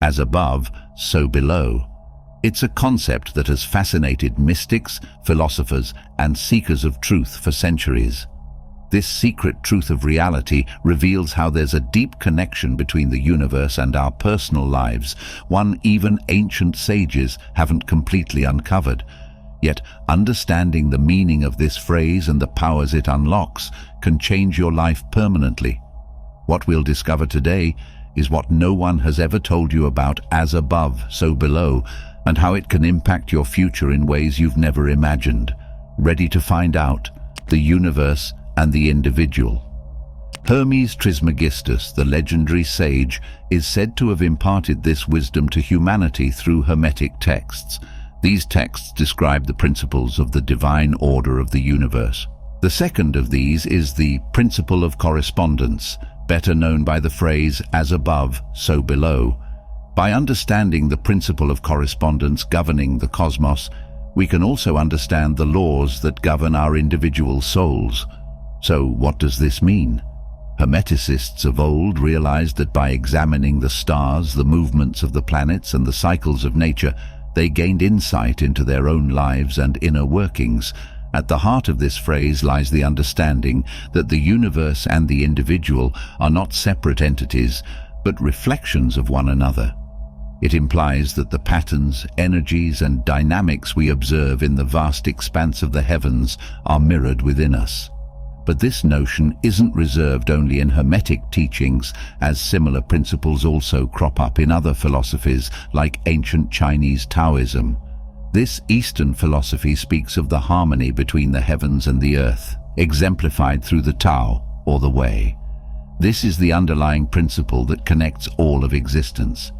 As above, so below. It's a concept that has fascinated mystics, philosophers, and seekers of truth for centuries. This secret truth of reality reveals how there's a deep connection between the universe and our personal lives, one even ancient sages haven't completely uncovered. Yet, understanding the meaning of this phrase and the powers it unlocks can change your life permanently. What we'll discover today is what no one has ever told you about as above, so below, and how it can impact your future in ways you've never imagined. Ready to find out? The universe and the individual. Hermes Trismegistus, the legendary sage, is said to have imparted this wisdom to humanity through Hermetic texts. These texts describe the principles of the divine order of the universe. The second of these is the principle of correspondence, better known by the phrase as above, so below. By understanding the principle of correspondence governing the cosmos, we can also understand the laws that govern our individual souls. So what does this mean? Hermeticists of old realized that by examining the stars, the movements of the planets, and the cycles of nature, they gained insight into their own lives and inner workings. At the heart of this phrase lies the understanding that the universe and the individual are not separate entities, but reflections of one another. It implies that the patterns, energies, and dynamics we observe in the vast expanse of the heavens are mirrored within us. But this notion isn't reserved only in Hermetic teachings, as similar principles also crop up in other philosophies like ancient Chinese Taoism. This Eastern philosophy speaks of the harmony between the heavens and the earth, exemplified through the Tao, or the Way. This is the underlying principle that connects all of existence.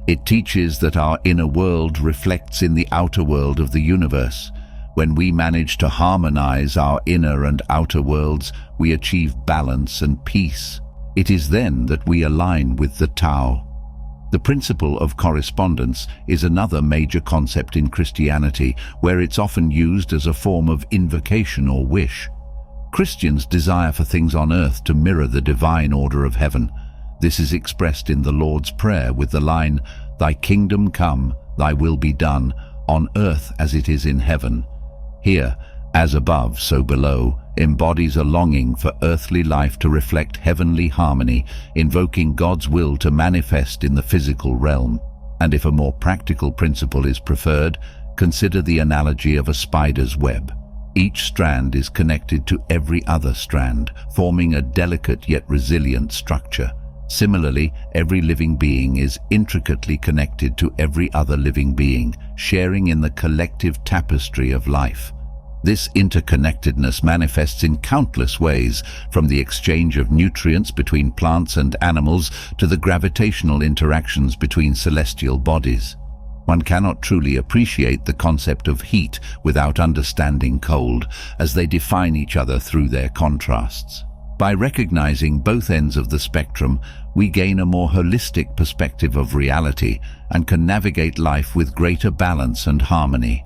It teaches that our inner world reflects in the outer world of the universe. When we manage to harmonize our inner and outer worlds, we achieve balance and peace. It is then that we align with the Tao. The principle of correspondence is another major concept in Christianity, where it's often used as a form of invocation or wish. Christians desire for things on earth to mirror the divine order of heaven. This is expressed in the Lord's Prayer with the line, "Thy kingdom come, thy will be done, on earth as it is in heaven." Here, as above, so below, embodies a longing for earthly life to reflect heavenly harmony, invoking God's will to manifest in the physical realm. And if a more practical principle is preferred, consider the analogy of a spider's web. Each strand is connected to every other strand, forming a delicate yet resilient structure. Similarly, every living being is intricately connected to every other living being, sharing in the collective tapestry of life. This interconnectedness manifests in countless ways, from the exchange of nutrients between plants and animals to the gravitational interactions between celestial bodies. One cannot truly appreciate the concept of heat without understanding cold, as they define each other through their contrasts. By recognizing both ends of the spectrum, we gain a more holistic perspective of reality and can navigate life with greater balance and harmony.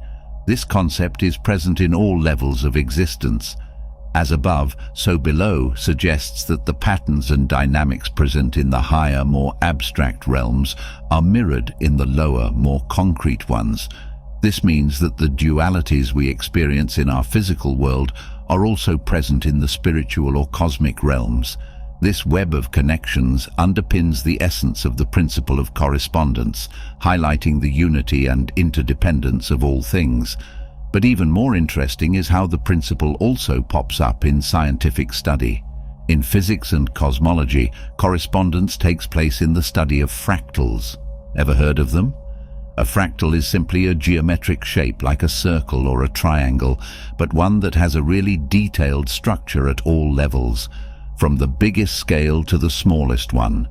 This concept is present in all levels of existence. As above, so below suggests that the patterns and dynamics present in the higher, more abstract realms are mirrored in the lower, more concrete ones. This means that the dualities we experience in our physical world are also present in the spiritual or cosmic realms. This web of connections underpins the essence of the principle of correspondence, highlighting the unity and interdependence of all things. But even more interesting is how the principle also pops up in scientific study. In physics and cosmology, correspondence takes place in the study of fractals. Ever heard of them? A fractal is simply a geometric shape like a circle or a triangle, but one that has a really detailed structure at all levels, from the biggest scale to the smallest one.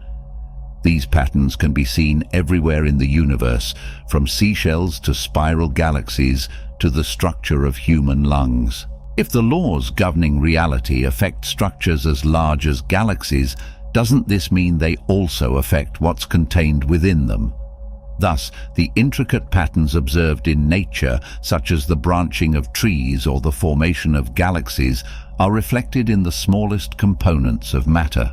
These patterns can be seen everywhere in the universe, from seashells to spiral galaxies to the structure of human lungs. If the laws governing reality affect structures as large as galaxies, doesn't this mean they also affect what's contained within them? Thus, the intricate patterns observed in nature, such as the branching of trees or the formation of galaxies, are reflected in the smallest components of matter.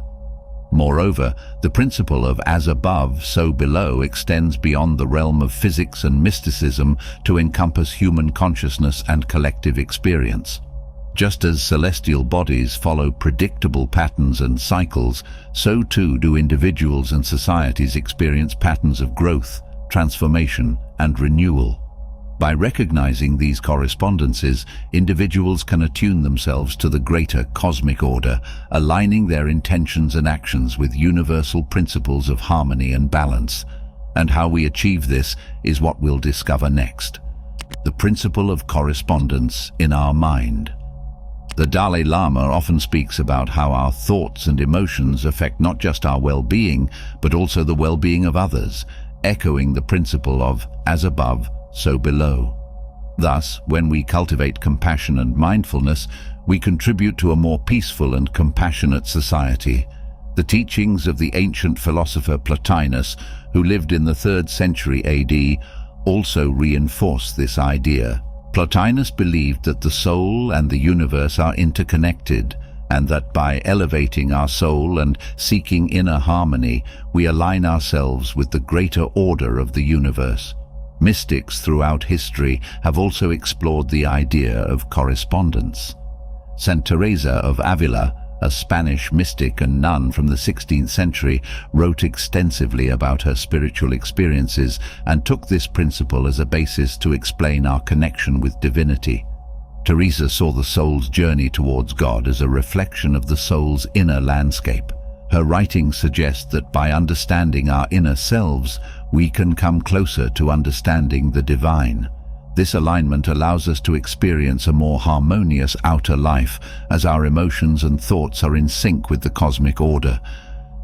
Moreover, the principle of as above, so below extends beyond the realm of physics and mysticism to encompass human consciousness and collective experience. Just as celestial bodies follow predictable patterns and cycles, so too do individuals and societies experience patterns of growth, transformation, and renewal. By recognizing these correspondences, individuals can attune themselves to the greater cosmic order, aligning their intentions and actions with universal principles of harmony and balance. And how we achieve this is what we'll discover next. The principle of correspondence in our mind. The Dalai Lama often speaks about how our thoughts and emotions affect not just our well-being, but also the well-being of others, echoing the principle of as above, so below. Thus, when we cultivate compassion and mindfulness, we contribute to a more peaceful and compassionate society. The teachings of the ancient philosopher Plotinus, who lived in the 3rd century AD, also reinforce this idea. Plotinus believed that the soul and the universe are interconnected, and that by elevating our soul and seeking inner harmony, we align ourselves with the greater order of the universe. Mystics throughout history have also explored the idea of correspondence. Saint Teresa of Avila, a Spanish mystic and nun from the 16th century, wrote extensively about her spiritual experiences and took this principle as a basis to explain our connection with divinity. Teresa saw the soul's journey towards God as a reflection of the soul's inner landscape. Her writings suggest that by understanding our inner selves, we can come closer to understanding the divine. This alignment allows us to experience a more harmonious outer life as our emotions and thoughts are in sync with the cosmic order.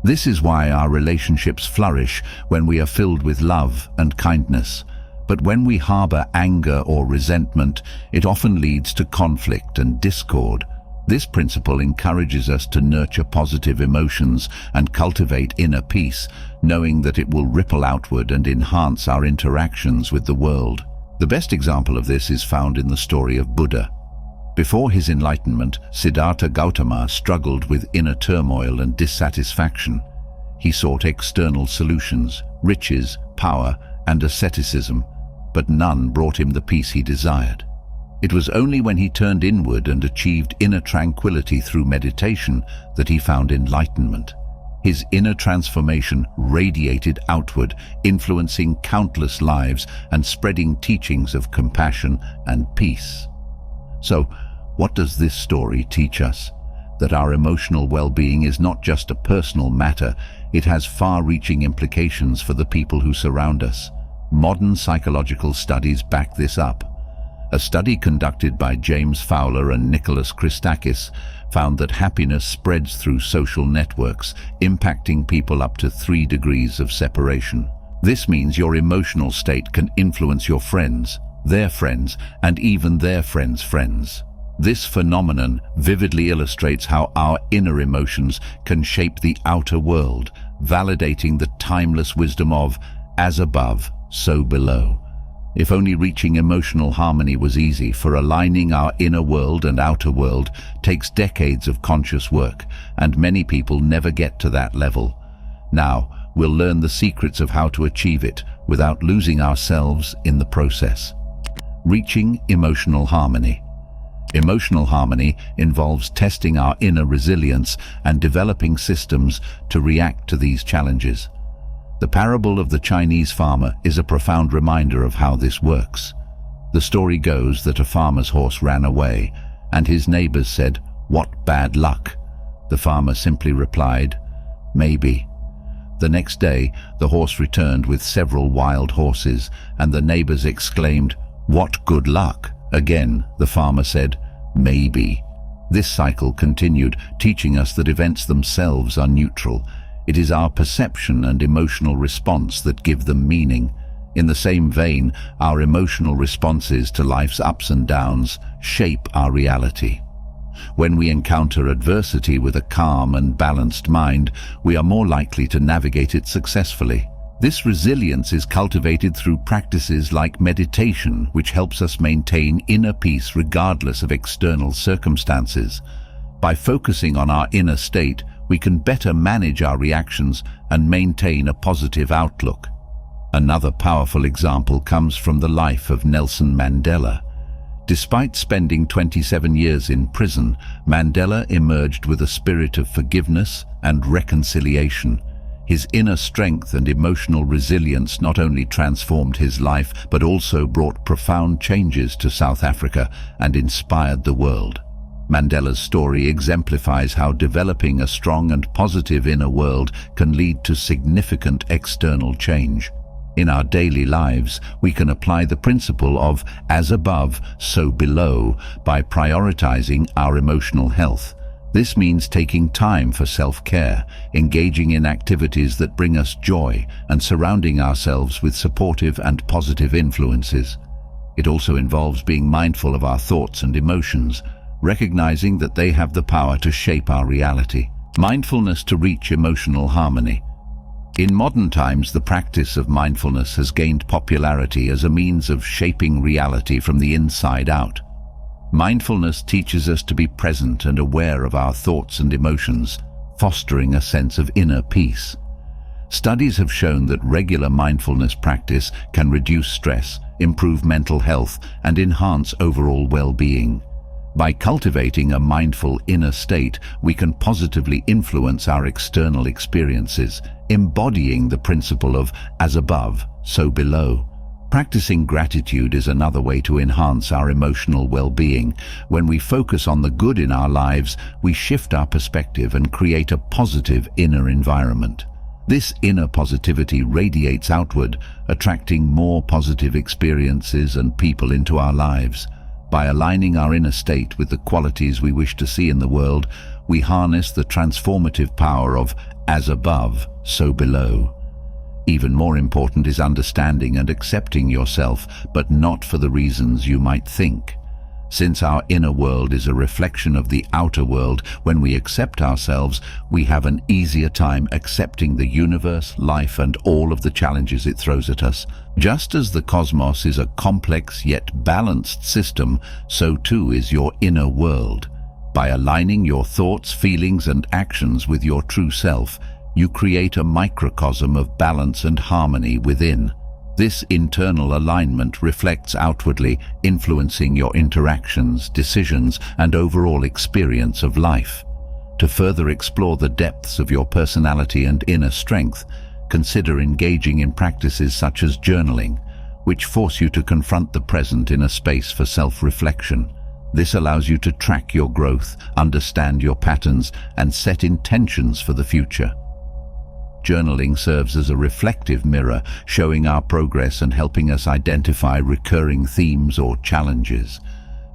This is why our relationships flourish when we are filled with love and kindness. But when we harbor anger or resentment, it often leads to conflict and discord. This principle encourages us to nurture positive emotions and cultivate inner peace, knowing that it will ripple outward and enhance our interactions with the world. The best example of this is found in the story of Buddha. Before his enlightenment, Siddhartha Gautama struggled with inner turmoil and dissatisfaction. He sought external solutions, riches, power, and asceticism, but none brought him the peace he desired. It was only when he turned inward and achieved inner tranquility through meditation that he found enlightenment. His inner transformation radiated outward, influencing countless lives and spreading teachings of compassion and peace. So, what does this story teach us? That our emotional well-being is not just a personal matter, it has far-reaching implications for the people who surround us. Modern psychological studies back this up. A study conducted by James Fowler and Nicholas Christakis found that happiness spreads through social networks, impacting people up to 3 degrees of separation. This means your emotional state can influence your friends, and even their friends' friends. This phenomenon vividly illustrates how our inner emotions can shape the outer world, validating the timeless wisdom of as above, so below. If only reaching emotional harmony was easy, for aligning our inner world and outer world takes decades of conscious work, and many people never get to that level. Now, we'll learn the secrets of how to achieve it without losing ourselves in the process. Reaching emotional harmony. Emotional harmony involves testing our inner resilience and developing systems to react to these challenges. The parable of the Chinese farmer is a profound reminder of how this works. The story goes that a farmer's horse ran away, and his neighbors said, "What bad luck?" The farmer simply replied, "Maybe." The next day, the horse returned with several wild horses, and the neighbors exclaimed, "What good luck?" Again, the farmer said, "Maybe." This cycle continued, teaching us that events themselves are neutral. It is our perception and emotional response that give them meaning. In the same vein, our emotional responses to life's ups and downs shape our reality. When we encounter adversity with a calm and balanced mind, we are more likely to navigate it successfully. This resilience is cultivated through practices like meditation, which helps us maintain inner peace regardless of external circumstances. By focusing on our inner state, we can better manage our reactions and maintain a positive outlook. Another powerful example comes from the life of Nelson Mandela. Despite spending 27 years in prison, Mandela emerged with a spirit of forgiveness and reconciliation. His inner strength and emotional resilience not only transformed his life, but also brought profound changes to South Africa and inspired the world. Mandela's story exemplifies how developing a strong and positive inner world can lead to significant external change. In our daily lives, we can apply the principle of as above, so below by prioritizing our emotional health. This means taking time for self-care, engaging in activities that bring us joy, and surrounding ourselves with supportive and positive influences. It also involves being mindful of our thoughts and emotions, recognizing that they have the power to shape our reality. Mindfulness to reach emotional harmony. In modern times, the practice of mindfulness has gained popularity as a means of shaping reality from the inside out. Mindfulness teaches us to be present and aware of our thoughts and emotions, fostering a sense of inner peace. Studies have shown that regular mindfulness practice can reduce stress, improve mental health, and enhance overall well-being. By cultivating a mindful inner state, we can positively influence our external experiences, embodying the principle of as above, so below. Practicing gratitude is another way to enhance our emotional well-being. When we focus on the good in our lives, we shift our perspective and create a positive inner environment. This inner positivity radiates outward, attracting more positive experiences and people into our lives. By aligning our inner state with the qualities we wish to see in the world, we harness the transformative power of as above, so below. Even more important is understanding and accepting yourself, but not for the reasons you might think. Since our inner world is a reflection of the outer world, when we accept ourselves, we have an easier time accepting the universe, life, and all of the challenges it throws at us. Just as the cosmos is a complex yet balanced system, so too is your inner world. By aligning your thoughts, feelings, and actions with your true self, you create a microcosm of balance and harmony within. This internal alignment reflects outwardly, influencing your interactions, decisions, and overall experience of life. To further explore the depths of your personality and inner strength, consider engaging in practices such as journaling, which force you to confront the present in a space for self-reflection. This allows you to track your growth, understand your patterns, and set intentions for the future. Journaling serves as a reflective mirror, showing our progress and helping us identify recurring themes or challenges.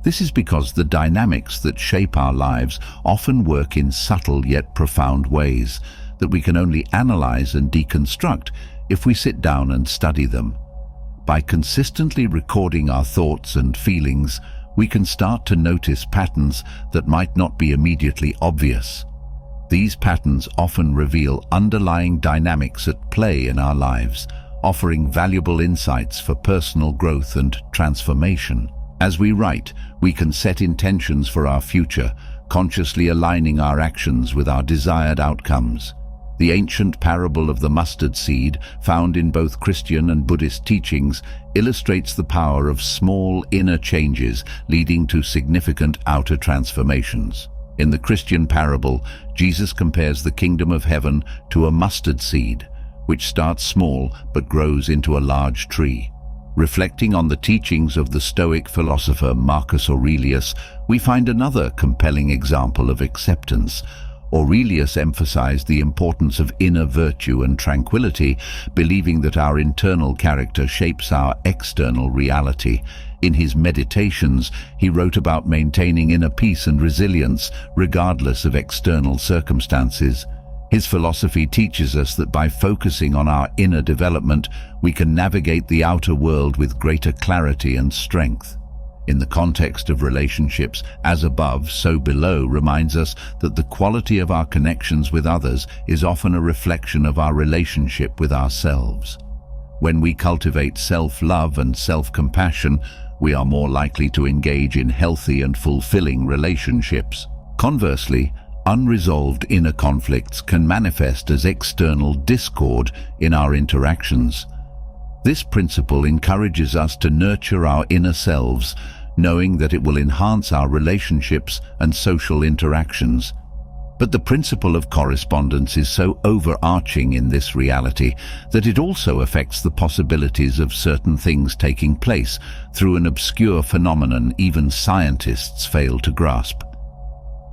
This is because the dynamics that shape our lives often work in subtle yet profound ways that we can only analyze and deconstruct if we sit down and study them. By consistently recording our thoughts and feelings, we can start to notice patterns that might not be immediately obvious. These patterns often reveal underlying dynamics at play in our lives, offering valuable insights for personal growth and transformation. As we write, we can set intentions for our future, consciously aligning our actions with our desired outcomes. The ancient parable of the mustard seed, found in both Christian and Buddhist teachings, illustrates the power of small inner changes leading to significant outer transformations. In the Christian parable, Jesus compares the kingdom of heaven to a mustard seed, which starts small but grows into a large tree. Reflecting on the teachings of the Stoic philosopher Marcus Aurelius, we find another compelling example of acceptance. Aurelius emphasized the importance of inner virtue and tranquility, believing that our internal character shapes our external reality. In his Meditations, he wrote about maintaining inner peace and resilience, regardless of external circumstances. His philosophy teaches us that by focusing on our inner development, we can navigate the outer world with greater clarity and strength. In the context of relationships, as above, so below reminds us that the quality of our connections with others is often a reflection of our relationship with ourselves. When we cultivate self-love and self-compassion, we are more likely to engage in healthy and fulfilling relationships. Conversely, Unresolved inner conflicts can manifest as external discord in our interactions. This principle encourages us to nurture our inner selves, knowing that it will enhance our relationships and social interactions. But the principle of correspondence is so overarching in this reality that it also affects the possibilities of certain things taking place through an obscure phenomenon even scientists fail to grasp.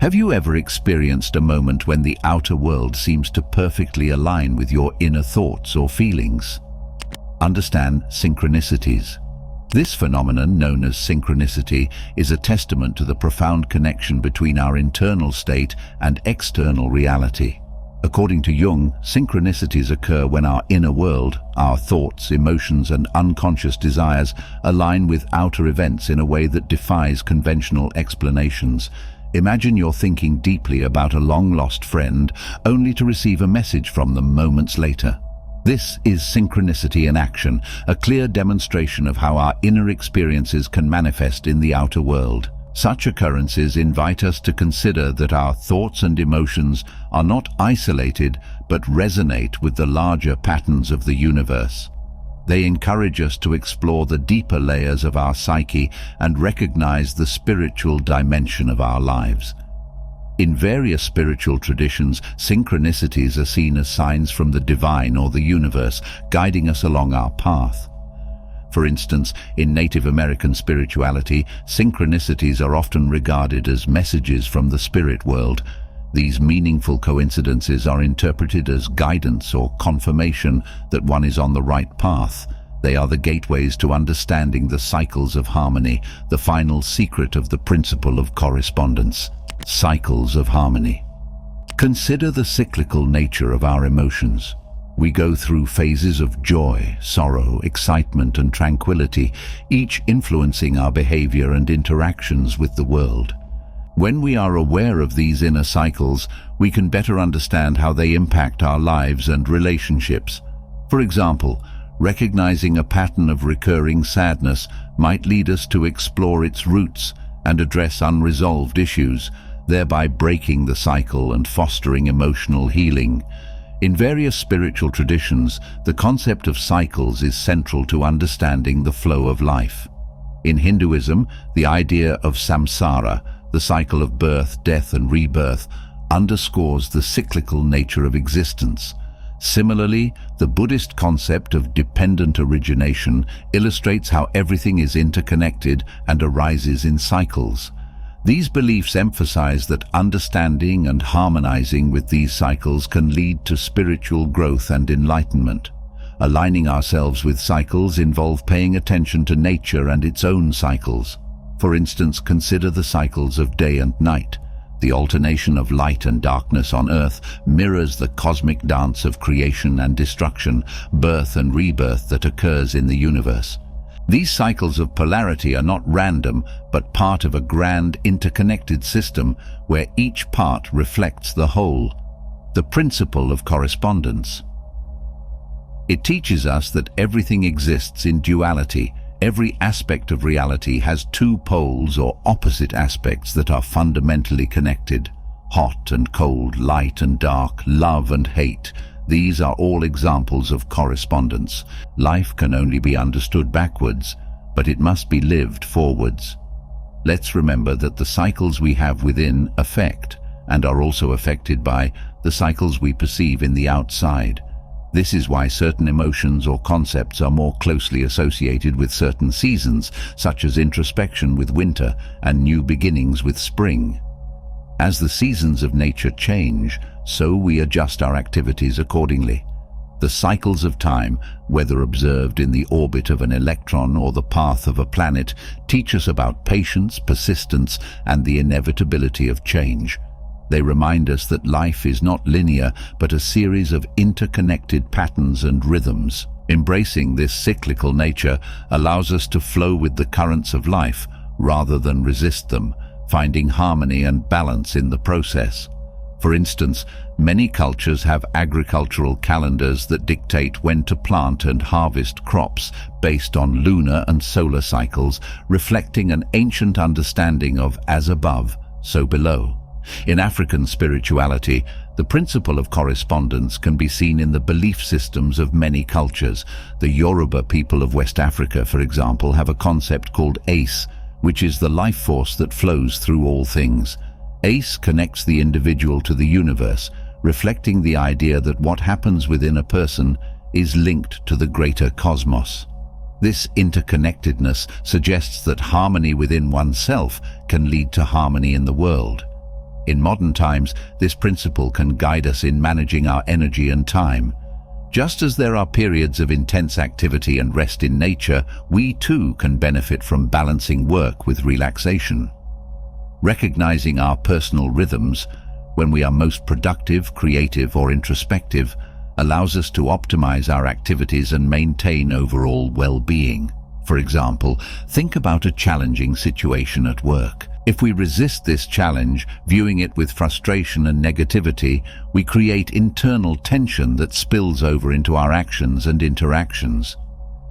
Have you ever experienced a moment when the outer world seems to perfectly align with your inner thoughts or feelings? Understand synchronicities. This phenomenon, known as synchronicity, is a testament to the profound connection between our internal state and external reality. According to Jung, synchronicities occur when our inner world, our thoughts, emotions, and unconscious desires align with outer events in a way that defies conventional explanations. Imagine you're thinking deeply about a long-lost friend, only to receive a message from them moments later. This is synchronicity in action, a clear demonstration of how our inner experiences can manifest in the outer world. Such occurrences invite us to consider that our thoughts and emotions are not isolated but resonate with the larger patterns of the universe. They encourage us to explore the deeper layers of our psyche and recognize the spiritual dimension of our lives. In various spiritual traditions, synchronicities are seen as signs from the divine or the universe, guiding us along our path. For instance, in Native American spirituality, synchronicities are often regarded as messages from the spirit world. These meaningful coincidences are interpreted as guidance or confirmation that one is on the right path. They are the gateways to understanding the cycles of harmony, the final secret of the principle of correspondence. Cycles of harmony. Consider the cyclical nature of our emotions. We go through phases of joy, sorrow, excitement, and tranquility, each influencing our behavior and interactions with the world. When we are aware of these inner cycles, we can better understand how they impact our lives and relationships. For example, recognizing a pattern of recurring sadness might lead us to explore its roots and address unresolved issues, thereby breaking the cycle and fostering emotional healing. In various spiritual traditions, the concept of cycles is central to understanding the flow of life. In Hinduism, the idea of samsara, the cycle of birth, death, and rebirth, underscores the cyclical nature of existence. Similarly, the Buddhist concept of dependent origination illustrates how everything is interconnected and arises in cycles. These beliefs emphasize that understanding and harmonizing with these cycles can lead to spiritual growth and enlightenment. Aligning ourselves with cycles involves paying attention to nature and its own cycles. For instance, consider the cycles of day and night. The alternation of light and darkness on Earth mirrors the cosmic dance of creation and destruction, birth and rebirth that occurs in the universe. These cycles of polarity are not random, but part of a grand interconnected system where each part reflects the whole. The principle of correspondence. It teaches us that everything exists in duality. Every aspect of reality has two poles or opposite aspects that are fundamentally connected. Hot and cold, light and dark, love and hate. These are all examples of correspondence. Life can only be understood backwards, but it must be lived forwards. Let's remember that the cycles we have within affect, and are also affected by, the cycles we perceive in the outside. This is why certain emotions or concepts are more closely associated with certain seasons, such as introspection with winter and new beginnings with spring. As the seasons of nature change, so we adjust our activities accordingly. The cycles of time, whether observed in the orbit of an electron or the path of a planet, teach us about patience, persistence, and the inevitability of change. They remind us that life is not linear, but a series of interconnected patterns and rhythms. Embracing this cyclical nature allows us to flow with the currents of life rather than resist them, finding harmony and balance in the process. For instance, many cultures have agricultural calendars that dictate when to plant and harvest crops based on lunar and solar cycles, reflecting an ancient understanding of as above, so below. In African spirituality, the principle of correspondence can be seen in the belief systems of many cultures. The Yoruba people of West Africa, for example, have a concept called Ace, which is the life force that flows through all things. Ace connects the individual to the universe, reflecting the idea that what happens within a person is linked to the greater cosmos. This interconnectedness suggests that harmony within oneself can lead to harmony in the world. In modern times, this principle can guide us in managing our energy and time. Just as there are periods of intense activity and rest in nature, we too can benefit from balancing work with relaxation. Recognizing our personal rhythms, when we are most productive, creative, or introspective, allows us to optimize our activities and maintain overall well-being. For example, think about a challenging situation at work. If we resist this challenge, viewing it with frustration and negativity, we create internal tension that spills over into our actions and interactions.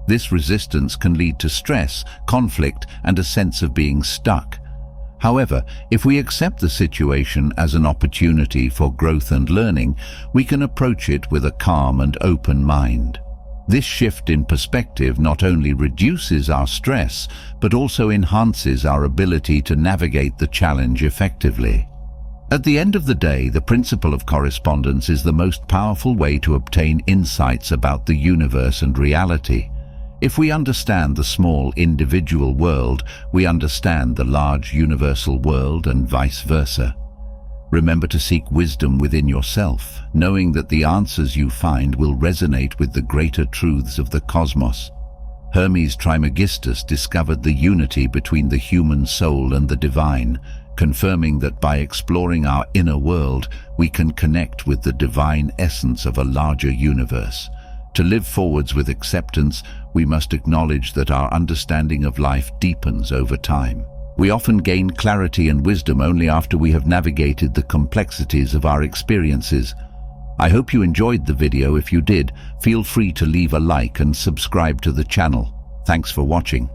This resistance can lead to stress, conflict, and a sense of being stuck. However, if we accept the situation as an opportunity for growth and learning, we can approach it with a calm and open mind. This shift in perspective not only reduces our stress, but also enhances our ability to navigate the challenge effectively. At the end of the day, the principle of correspondence is the most powerful way to obtain insights about the universe and reality. If we understand the small individual world, we understand the large universal world and vice versa. Remember to seek wisdom within yourself, knowing that the answers you find will resonate with the greater truths of the cosmos. Hermes Trismegistus discovered the unity between the human soul and the divine, confirming that by exploring our inner world, we can connect with the divine essence of a larger universe. To live forwards with acceptance, we must acknowledge that our understanding of life deepens over time. We often gain clarity and wisdom only after we have navigated the complexities of our experiences. I hope you enjoyed the video. If you did, feel free to leave a like and subscribe to the channel. Thanks for watching.